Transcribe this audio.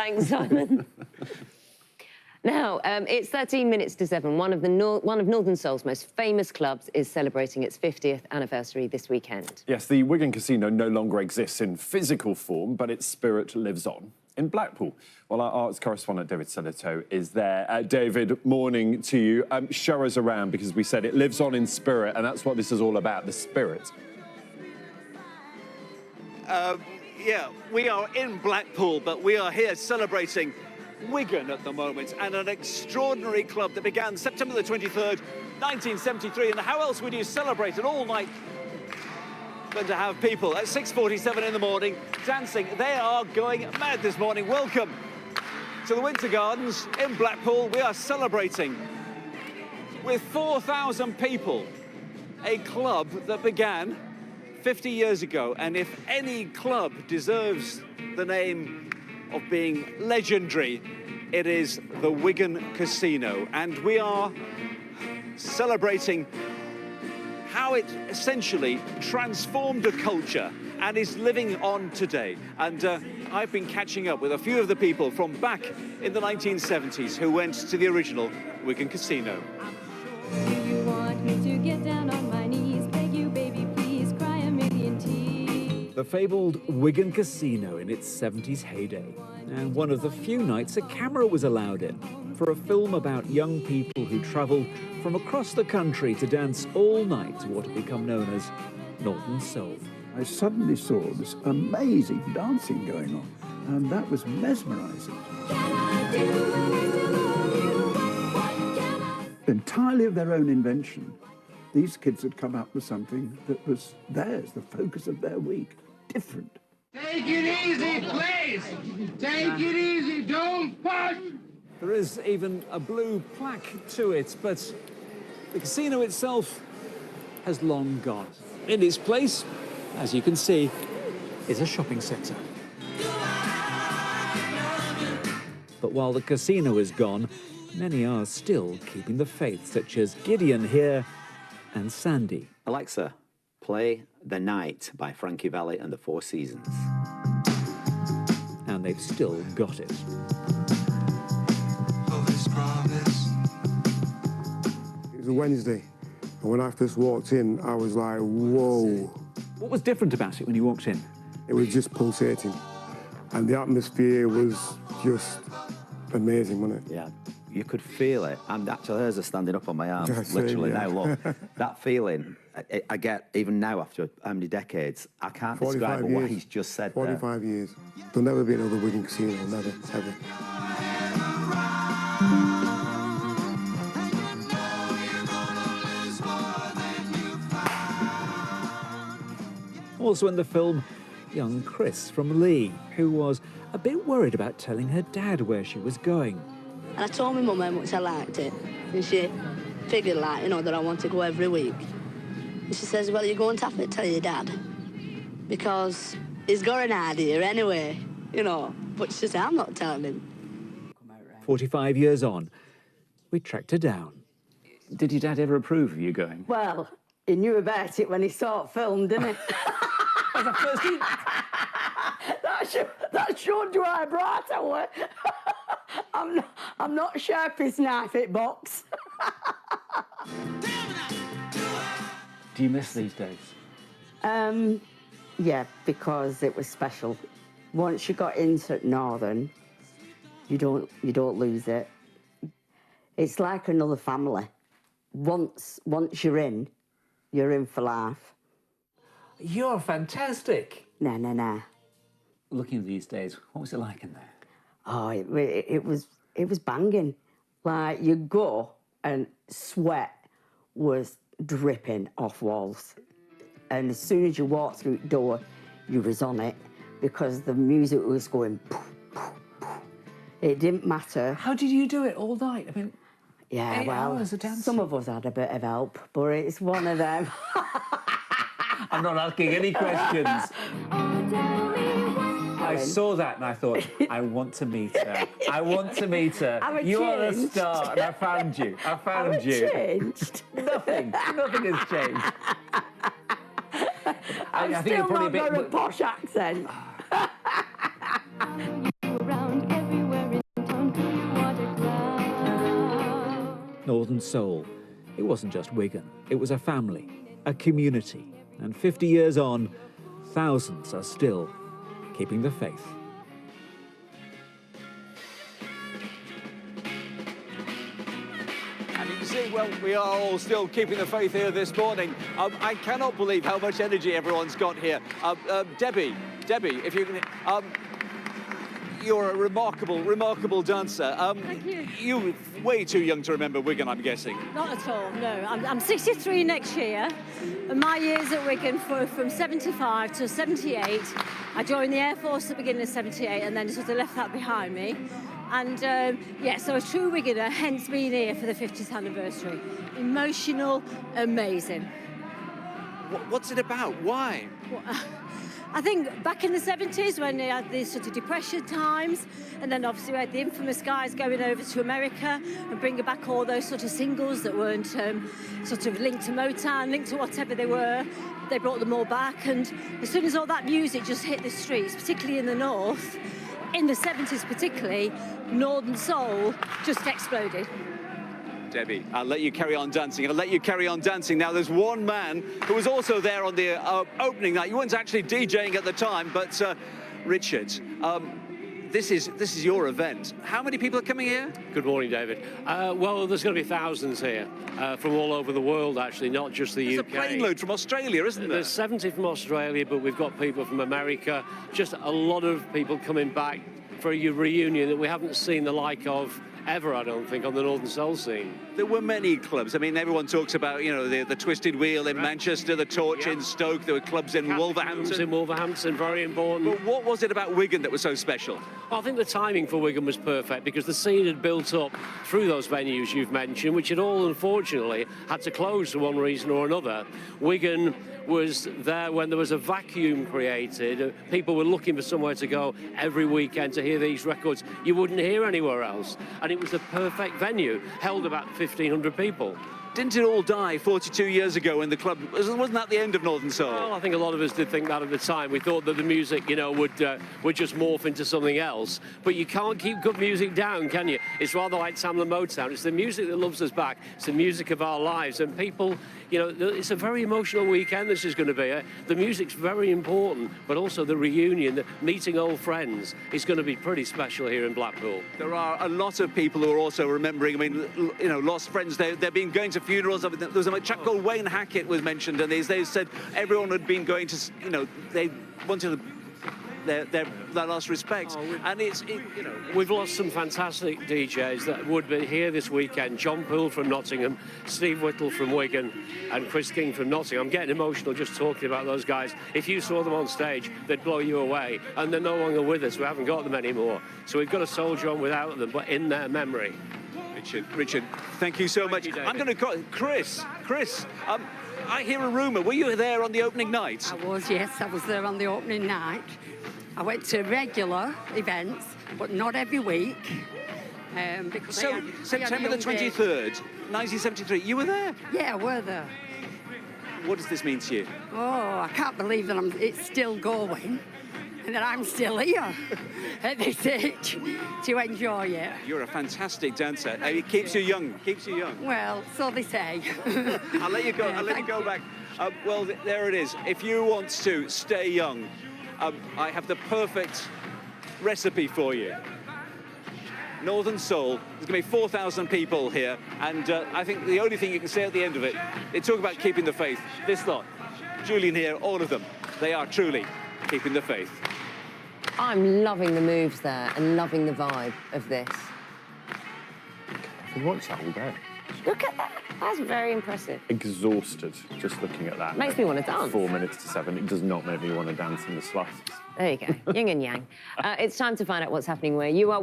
Thanks, Simon. Now, it's 13 minutes to 7. One of Northern Seoul's most famous clubs is celebrating its 50th anniversary this weekend. Yes, the Wigan Casino no longer exists in physical form, but its spirit lives on in Blackpool. Well, our arts correspondent, David Solito, is there. David, morning to you. Show us around, because we said it lives on in spirit, and that's what this is all about, the spirit. Yeah, we are in Blackpool, but we are here celebrating Wigan at the moment, and an extraordinary club that began September the 23rd, 1973. And how else would you celebrate it all night than to have people at 6:47 in the morning dancing? They are going mad this morning. Welcome to the Winter Gardens in Blackpool. We are celebrating with 4,000 people, a club that began 50 years ago. And if any club deserves the name of being legendary, it is the Wigan Casino. And we are celebrating how it essentially transformed a culture and is living on today. And I've been catching up with a few of the people from back in the 1970s who went to the original Wigan Casino. Do you want me to get down on my knees, beg you, baby, please, cry a million tears? The fabled Wigan Casino in its 70s heyday, and one of the few nights a camera was allowed in for a film about young people who travelled from across the country to dance all night to what had become known as Northern Seoul. I suddenly saw this amazing dancing going on, and that was mesmerising. Entirely of their own invention, these kids had come up with something that was theirs, the focus of their week, different. Take it easy, please. Take it easy, don't push. There is even a blue plaque to it, but the casino itself has long gone. In its place, as you can see, is a shopping centre. But while the casino is gone, many are still keeping the faith, such as Gideon here and Sandy. Alexa, play The Night by Frankie Valli and the Four Seasons. And they've still got it. It was a Wednesday, and when I first walked in, I was like, whoa. What was different about it when you walked in? It was just pulsating, and the atmosphere was just amazing, wasn't it? Yeah, you could feel it. I'm actually, hers are standing up on my arms, Yeah, same, literally yeah. now, look. That feeling, I get, even now after how many decades, I can't describe what he's just said 45 years. There'll never be another Wigan Casino, never, ever. Also in the film, young Chris from Lee, who was a bit worried about telling her dad where she was going. And I told my mum how much I liked it, and she figured, like, you know, that I want to go every week. And she says, well, you're going to have to tell your dad, because he's got an idea anyway, you know. But she said, I'm not telling him. 45 years on, we tracked her down. Did your dad ever approve of you going? Well, he knew about it when he saw it filmed, didn't he? that showed you how bright I was. I'm not sharp as knife at box. Do you miss these days? Yeah, because it was special. Once you got into Northern, you don't lose it. It's like another family. Once you're in for life. You're fantastic. Nah. Looking at these days, what was it like in there? Oh, it was banging. Like, you go and sweat was dripping off walls. And as soon as you walked through the door, you was on it, because the music was going poof, poof, poof. It didn't matter. How did you do it all night? I mean, yeah, 8 well, hours of dancing. Some of us had a bit of help, but it's one of them. I'm not asking any questions. I saw that and I thought, I want to meet her. I want to meet her. You are a star, and I found you. I found you. Changed. Nothing has changed. I think you're still probably not a bit got a posh accent. Around every Northern Soul, it wasn't just Wigan. It was a family, a community. And 50 years on, thousands are still keeping the faith. And you can see, well, we are all still keeping the faith here this morning. I cannot believe how much energy everyone's got here. Debbie, if you can... you're a remarkable dancer. Thank you. You're way too young to remember Wigan, I'm guessing. Not at all, no. I'm 63 next year, and my years at Wigan from 75 to 78. I joined the Air Force at the beginning of 78 and then sort of left that behind me. And yeah, so a true Wiganer, hence being here for the 50th anniversary. Emotional, amazing. What's it about? Why? Well, I think back in the 70s when they had these sort of depression times, and then obviously we had the infamous guys going over to America and bringing back all those sort of singles that weren't sort of linked to Motown, linked to whatever they were. They brought them all back, and as soon as all that music just hit the streets, particularly in the north, in the 70s particularly, Northern Soul just exploded. Debbie, I'll let you carry on dancing. Now, there's one man who was also there on the opening night. You weren't actually DJing at the time, but Richard, this is your event. How many people are coming here? Good morning, David. Well, there's going to be thousands here from all over the world, actually, not just the UK. There's a plane load from Australia, isn't there? There's 70 from Australia, but we've got people from America. Just a lot of people coming back for a reunion that we haven't seen the like of ever, I don't think, on the Northern Soul scene. There were many clubs. I mean, everyone talks about, you know, the Twisted Wheel in Manchester, the Torch in Stoke, there were clubs in Wolverhampton. In Wolverhampton, very important. But what was it about Wigan that was so special? I think the timing for Wigan was perfect because the scene had built up through those venues you've mentioned, which had all, unfortunately, had to close for one reason or another. Wigan was there when there was a vacuum created. People were looking for somewhere to go every weekend to hear these records you wouldn't hear anywhere else. And it was the perfect venue, held about 1,500 people. Didn't it all die 42 years ago when the club... Wasn't that the end of Northern Soul? Well, I think a lot of us did think that at the time. We thought that the music, you know, would just morph into something else. But you can't keep good music down, can you? It's rather like Tamla Motown. It's the music that loves us back. It's the music of our lives. And people, you know, it's a very emotional weekend this is going to be. The music's very important, but also the reunion, the meeting old friends, is going to be pretty special here in Blackpool. There are a lot of people who are also remembering, I mean, you know, lost friends. They've been going to funerals. There was a chap called Wayne Hackett was mentioned, and they said everyone had been going to, you know, they wanted their last respect. And you know, we've lost some fantastic DJs that would be here this weekend. John Poole from Nottingham, Steve Whittle from Wigan, and Chris King from Nottingham. I'm getting emotional just talking about those guys. If you saw them on stage, they'd blow you away. And they're no longer with us. We haven't got them anymore. So we've got to soldier on without them, but in their memory. Richard, thank you so much. I'm going to call Chris. I hear a rumour. Were you there on the opening night? I was, yes. I was there on the opening night. I went to regular events, but not every week. Because so, September the 23rd, 1973, you were there? Yeah, I were there. What does this mean to you? Oh, I can't believe that it's still going and that I'm still here at this age to enjoy it. You're a fantastic dancer. It keeps you young, Well, so they say. I'll let you go, you go back. Well, there it is. If you want to stay young, I have the perfect recipe for you. Northern Soul. There's going to be 4,000 people here, and I think the only thing you can say at the end of it, they talk about keeping the faith. This lot, Julian here, all of them, they are truly keeping the faith. I'm loving the moves there and loving the vibe of this. I could watch that all day. Look at that. That's very impressive. Exhausted just looking at that. Makes me want to dance. 4 minutes to 7. It does not make me want to dance in the slightest. There you go. Yin and yang. It's time to find out what's happening where you are.